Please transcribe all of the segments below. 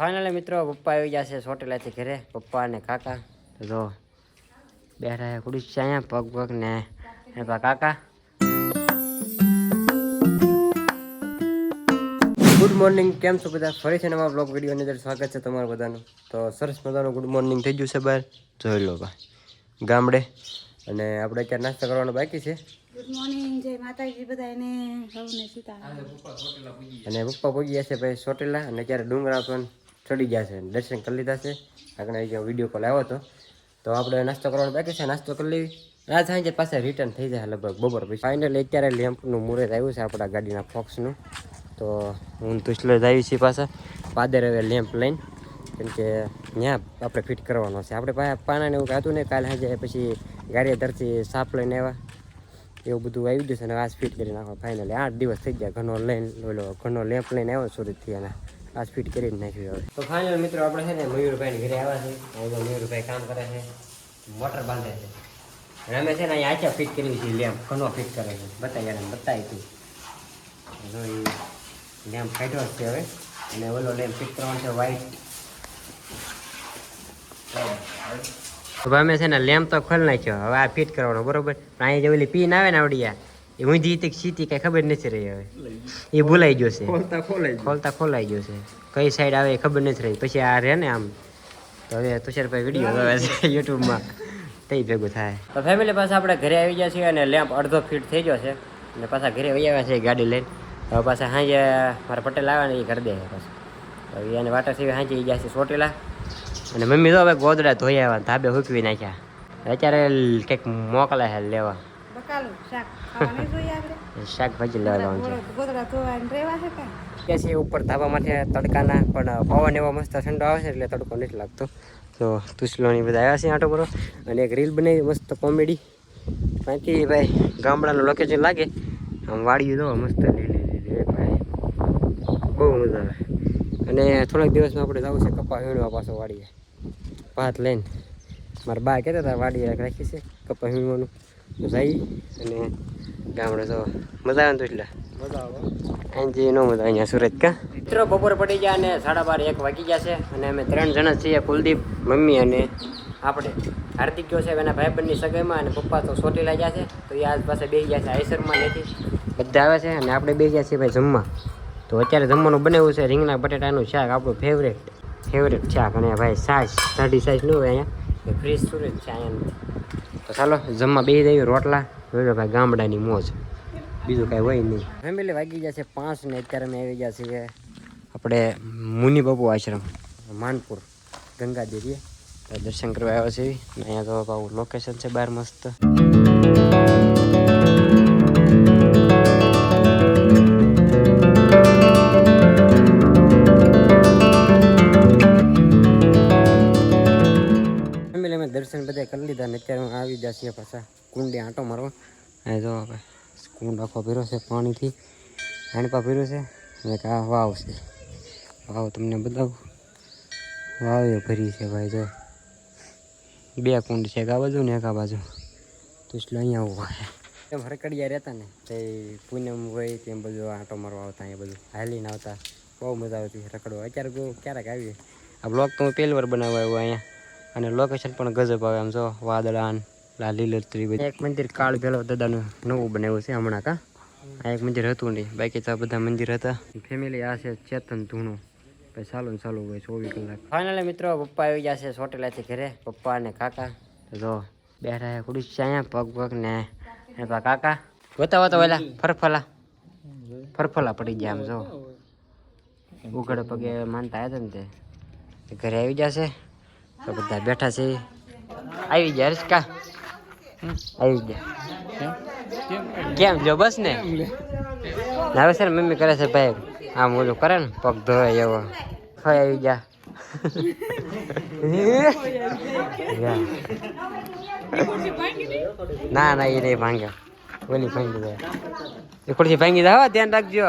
Finally મિત્રો પપ્પા આવી જશે ચોટીલાથી ઘરે. પપ્પા અને કાકા જો બેઠા ખુડી છે અહીંયા પગ પગ ને કાકા. ગુડ મોર્નિંગ, કેમ છો બધા? ફરીથી નવા બ્લોગ વિડીયોની અંદર સ્વાગત છે તમારું બધાનું. તો સરસ મજાનું ગુડ મોર્નિંગ થઈ ગયું છે બહાર. જોઈ લો ભાઈ ગામડે. અને આપણે અત્યારે નાસ્તો કરવાનો બાકી છે. ગુડ મોર્નિંગ, જય માતાજી બધાને. સૌને સીતારામ. અને પપ્પા પહોંચી ગયા છે ભાઈ ચોટીલા. અને અત્યારે ડુંગરા પણ ચડી ગયા છે, દર્શન કરી લીધા છે. આગળ વિડીયો કોલ આવ્યો હતો તો આપણે નાસ્તો કરવાનો બાકી છે. નાસ્તો કરી લેવી. આ સાંજે પાછા રિટર્ન થઈ જાય લગભગ બપોર પછી. ફાઇનલી અત્યારે લેમ્પનું મુહૂર્ત આવ્યું છે આપણા ગાડીના ફોક્સનું. તો હું તુસલો જ આવી છીએ પાછા પાદર હવે લેમ્પ લઈને, કેમ કે ત્યાં આપણે ફિટ કરવાનો છે. આપણે પાનાને એવું કાતું ને કાલે સાંજે પછી ગાડીએ ધરથી સાપ લઈને આવ્યા, એવું બધું આવી જશે. અને આજ ફિટ કરી નાખો. ફાઇનલી 8 દિવસ થઈ ગયા. ઘણો લેમ્પ લઈને આવ્યો સુરતથી, અને આજ ફિટ કરી નાખ્યું હવે. તો ફાઇનલ મિત્રો આપણે છે ને મયુરભાઈની ઘરે આવ્યા છે. હવે મયુરભાઈ કામ કરે છે, મોટર બાંધે છે. અને અમે છે ને અહીંયા આચા ફિટ કરી છે. લેમ્પ ઘણો ફિટ કરે છે. બતાવી તું જો લેમ્પ કાઢ્યો છે હવે. અને ઓલો લેમ્પ ફિટ કરવાનો છે વ્હાઈટ. હવે અમે છે ને લેમ્પ તો ખોલી નાખ્યો, હવે આ ફિટ કરવાનો બરોબર. અહીંયા જે ઓલી પીન આવે ને આવડી એ ઊંધી હતી સીધી કઈ ખબર નથી રહી. હવે એ ભૂલાઈ ગયો છે, ખોલતા ખોલાઈ ગયો છે. કઈ સાઈડ આવે એ ખબર નથી રહી. પછી આ રહે ને આમ. તો હવે તુષારભાઈ વિડીયો જોવે છે યુટ્યુબમાં, તે ભેગું થાય. તો ફેમિલી પાસે આપણે ઘરે આવી ગયા છીએ અને લેમ્પ અડધો ફિટ થઈ ગયો છે. અને પાછા ઘરે વહી આવ્યા છે ગાડી લઈને. હવે પાછા સાંજે મારા પટેલ આવ્યા ને એ કરી દે પાછું. હવે એને વાટર સીવી સાંજે એ ગયા છે ચોટીલા. અને મમ્મી તો હવે ગોદડા ધોઈ આવ્યા, ધાબે હૂકવી નાખ્યા. અત્યારે કંઈક મોકલે છે લેવા. શાકભાજી લેવા જવાનું છે. છે ઉપર ધાબા માટે તડકાના, પણ પવન એવો મસ્ત ઠંડો આવે છે એટલે તડકો નથી લાગતો. તો તુસલોની બધા આવ્યા છે આંટો કરો. અને એક રીલ બનાવી મસ્ત કોમેડી. બાકી ભાઈ ગામડાનું લોકેશન લાગે આમ. વાડિયું તો મસ્ત લીલી ભાઈ, બહુ મજા આવે. અને થોડાક દિવસમાં આપણે જવું છે કપા વીણવા પાછો વાડીએ ભાત લઈને. મારા બા કહેતા હતા વાડીએ રાખી છે કપા વીણવાનું. તો જઈ અને ગામડે તો મજા આવે ને. તો એટલે મજા આવે અહીંથી ન મજા અહીંયા સુરત કા. મિત્રો બપોર પડી ગયા અને 12:30 1 વાગી ગયા છે. અને અમે 3 જણા છીએ, કુલદીપ, મમ્મી અને આપણે. હાર્દિક ગયો છે એના ભાઈબંધની સગાઈમાં, અને પપ્પા તો ચોટીલા ગયા છે. તો એ આજ પાસે બેસી ગયા છે આઈસરમાં નથી. બધા આવે છે અને આપણે બેસી ગયા છીએ ભાઈ જમવા. તો અત્યારે જમવાનું બનાવ્યું છે રીંગણા બટેટાનું શાક, આપણું ફેવરેટ શાક. અને ભાઈ સાસ સાડી સાઈઝ ન હોય અહીંયા, ફ્રીજ સુરત છે અહીંયા. તો ચાલો જમવા બેસી દઈએ. રોટલા જોયો ભાઈ, ગામડાની મોજ, બીજું કાંઈ હોય નહીં. ફેમિલી વાગી ગયા છે 5 ને અત્યારે અમે આવી ગયા છીએ આપણે મુનિ બાપુ આશ્રમ માનપુર ગંગાદેવીએ. દર્શન કરવા આવ્યા છે. અહીંયા તો આવું લોકેશન છે બહાર મસ્ત. ફેમિલી અમે દર્શન બધા કરી લીધા ને અત્યારે હું આવી ગયા છીએ પાછા કુંડે આંટો મારવા. અહીં જો આપણે કુંડ આખો ભર્યો છે પાણીથી, હાંડપા ભર્યો છે. અને આ વાવ છે, વાવ તમને બતાવું. વાવ એ ભરી છે ભાઈ. જો 2 કુંડ છે, એક આ બાજુ ને એક આ બાજુ. તો એટલે અહીંયા ઉભા છે. એમ હરકડિયા રહેતા ને તે પૂનમ હોય તેમ બધું આંટો મારવા આવતા. અહીંયા બધું હાલીને આવતા, બહુ મજા આવતી રખડવા. અત્યારે ક્યારેક આવીએ. આ બ્લોગ તો હું પહેલી વાર બનાવવા આવ્યો અહીંયા. અને લોકેશન પણ ગજબ આવે આમ. જો વાદળાન લીલોતરી બધી. એક મંદિર કાળ ભેલો દાદાનું નવું બનાવ્યું છે હમણાં કા. આ એક મંદિર હતું નહીં, બાકી તો બધા મંદિર હતા. ફેમિલી આ છે ચેતન ધૂણું. ચાલુ હોય 24 કલાક. ફાઇનલી મિત્રો પપ્પા આવી ગયા છે ચોટીલાથી ઘરે. પપ્પા અને કાકા જો બેઠા ખુડી છે અહીંયા પગ પગ ને કાકા ગોતા ઓલા ફરફલા પડી ગયા આમ. જો ઉઘડ પગે માનતા આવ્યા હતા ને તે ઘરે આવી ગયા છે. તો બધા બેઠા છે. આવી ગયા હર્ષકા, આવી ગયા. કેમ જો બસ ને હવે છે ને મમ્મી કરે છે ભાઈ આમ ઓલું કરે ને પગ ધોય એવો. આવી ગયા. ના એ નહીં ભાંગ્યા, ઓલી ભાંગી જાય. એ ખુરશી ભાંગી જાય, ધ્યાન રાખજો.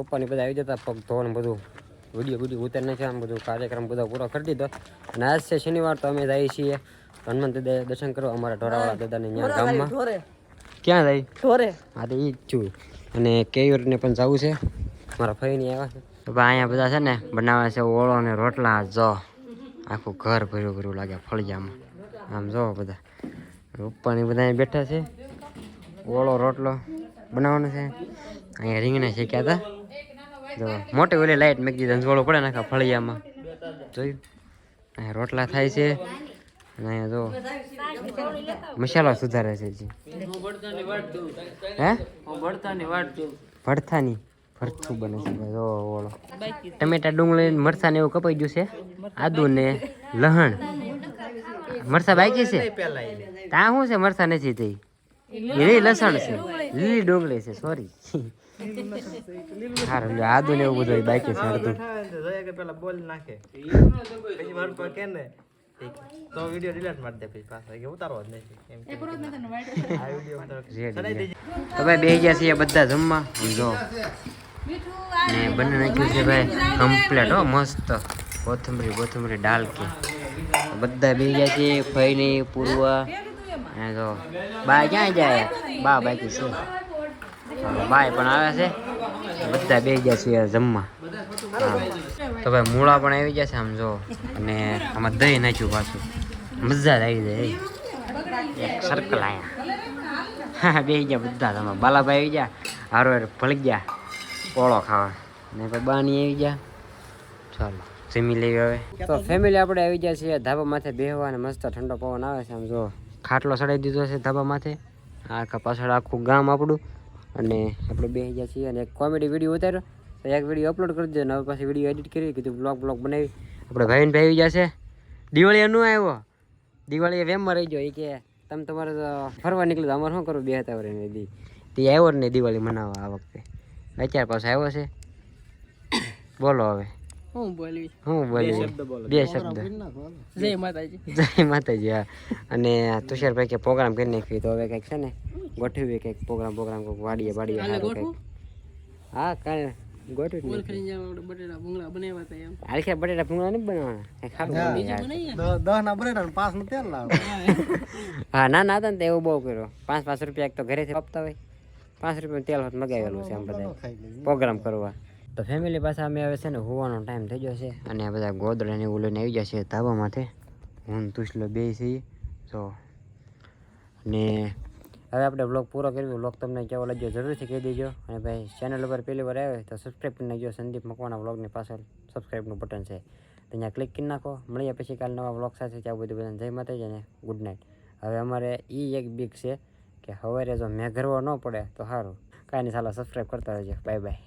પપ્પાની બધા આવી જતા પગ ધોવાનું બધું વિડીયો ઉતારી નાખ્યા આમ બધું કાર્યક્રમ બધો પૂરો કરી દીધો. અને આજ છે શનિવાર તો અમે જઈએ છીએ હનુમાન દાદા દર્શન કરો અમારા ઢોરાવાળા દાદાને ત્યાં ગામમાં. ક્યાં જાય ઢોરે? હા તો એ જ છું. અને કેયુરને પણ જવું છે મારા ફઈની આવ્યા છે. તો ભાઈ અહીંયા બધા છે ને બનાવે છે ઓળો ને રોટલા. જો આખું ઘર ભર્યું લાગે ફળિયામાં. આમ જો બધા ઉપરની બધા અહીં બેઠા છે. ઓળો રોટલો બનાવવાનો છે. અહીંયા રીંગણા શેક્યા હતા. જો મોટી ઓલી લાઈટ મેં કીધું અંજવાળો પડે ને આખા ફળિયામાં જોયું. અહીંયા રોટલા થાય છે. અને અહીંયા જો મસાલો સુધારે છે જી. હે ભરથાની ભરથું બને છે જો ઓળો. ટમેટા ડુંગળી મરચાં ને એવું કપાઈ ગયું છે. આદુ ને લહણ મરચાં બાકી છે. ત્યાં શું છે મરચાં નથી થઈ. લીલી લસણ છે લીલી ડુંગળી છે સોરી. સારું આદુ ને એવું બધું બાકી છે અડધું. પેલા બોલ નાખે પછી મારું પર કે ને તો વિડિયો ડિલીટ મારી દે પછી પાછો કે ઉતારવો જ નહીં એમ એ પૂરો નતો ને આ વિડિયો તો ભાઈ બેહી ગયા છે બધા જમવા. જો ને બંને નાખ્યું છે ભાઈ કમ્પ્લીટ હો મસ્ત કોથમરી ડાલ કે બધા બેહી ગયા છે. ફઈની પૂર્વા અને જો બા ક્યાં જાય? બા બાકી છે. બાય પણ આવે છે. બધા બેહી ગયા છે જમવા. તો ભાઈ મૂળા પણ આવી ગયા છે આમ જો. અને આમાં દહીં નાખ્યું પાછું મજા આવી જાય. એક સર્કલ આયા બેસી ગયા બધા તમે. બાલાભાઈ આવી ગયા હારો ભળી ગયા ઓળો ખાવા. ને ભાઈ બાની આવી ગયા. ચાલો જમી લેવી હવે. તો ફેમિલી આપણે આવી ગયા છીએ ધાબા માથે બેહવા અને મસ્ત ઠંડો પવન આવે છે આમ જો. ખાટલો ચડાવી દીધો છે ધાબા માથે. આખા પાછળ આખું ગામ આપણું. અને આપણે બેસી ગયા છીએ અને એક કોમેડી વિડીયો ઉતાર્યો તો એક વિડીયો અપલોડ કરી દીધો. હવે પાછી વિડીયો એડિટ કરી કીધું બ્લોગ બનાવી. આપણે ભાઈને ભાઈ આવી ગયા છે. દિવાળી નું આવ્યો. દિવાળી વેમમાં રહી ગયો. એ કે તમે તમારે ફરવા નીકળ્યો અમારે શું કરવું 2 વર્ષની દી તે આવ્યો જ નહીં દિવાળી મનાવવા આ વખતે. અત્યારે પાછો આવ્યો છે. બોલો હવે હું બોલી 2 શબ્દ. જય માતાજી. હા અને તુષારભાઈ કે પ્રોગ્રામ કરી નાખ્યો તો હવે કંઈક છે ને ગોઠવીએ કંઈક પ્રોગ્રામ વાડીએ હા કાંઈ ગોઠવી બટેટા ભૂંગળા નહીં બનાવવાના. હા ના હતા ને તો એવું બહુ કર્યો. 5 રૂપિયા એક તો ઘરેથી આપતા હોય. 5 રૂપિયાનું તેલ હોત મગાવેલું છે આમ બધા પ્રોગ્રામ કરવા. તો ફેમિલી પાસે અમે હવે છે ને હોવાનો ટાઈમ થઈ ગયો છે. અને આ બધા ગોદડા ને એવું લઈને આવી ગયા છે ધાબા માથે. હું તુસલો બે છીએ તો. અને હવે આપણે બ્લોગ પૂરો કર્યો. બ્લોગ તમને કેવો લાગ્યો જરૂરથી કહી દેજો. અને ભાઈ ચેનલ ઉપર પહેલી વાર આવે તો સબસ્ક્રાઈબ કરી નાખજો. સંદીપ મકવાણા બ્લોગની પાછળ સબસ્ક્રાઈબનું બટન છે ત્યાં ક્લિક કરી નાખો. મળીએ પછી કાલે નવા બ્લોગ સાથે. ત્યાં બધું બધાને જય માતાજી અને ગુડ નાઇટ. હવે અમારે એ એક બીક છે કે સવારે જો મેં ગરવો ન પડે તો સારું. કાંઈ નહીં ચાલો સબસ્ક્રાઈબ કરતા રહેજો. Bye bye.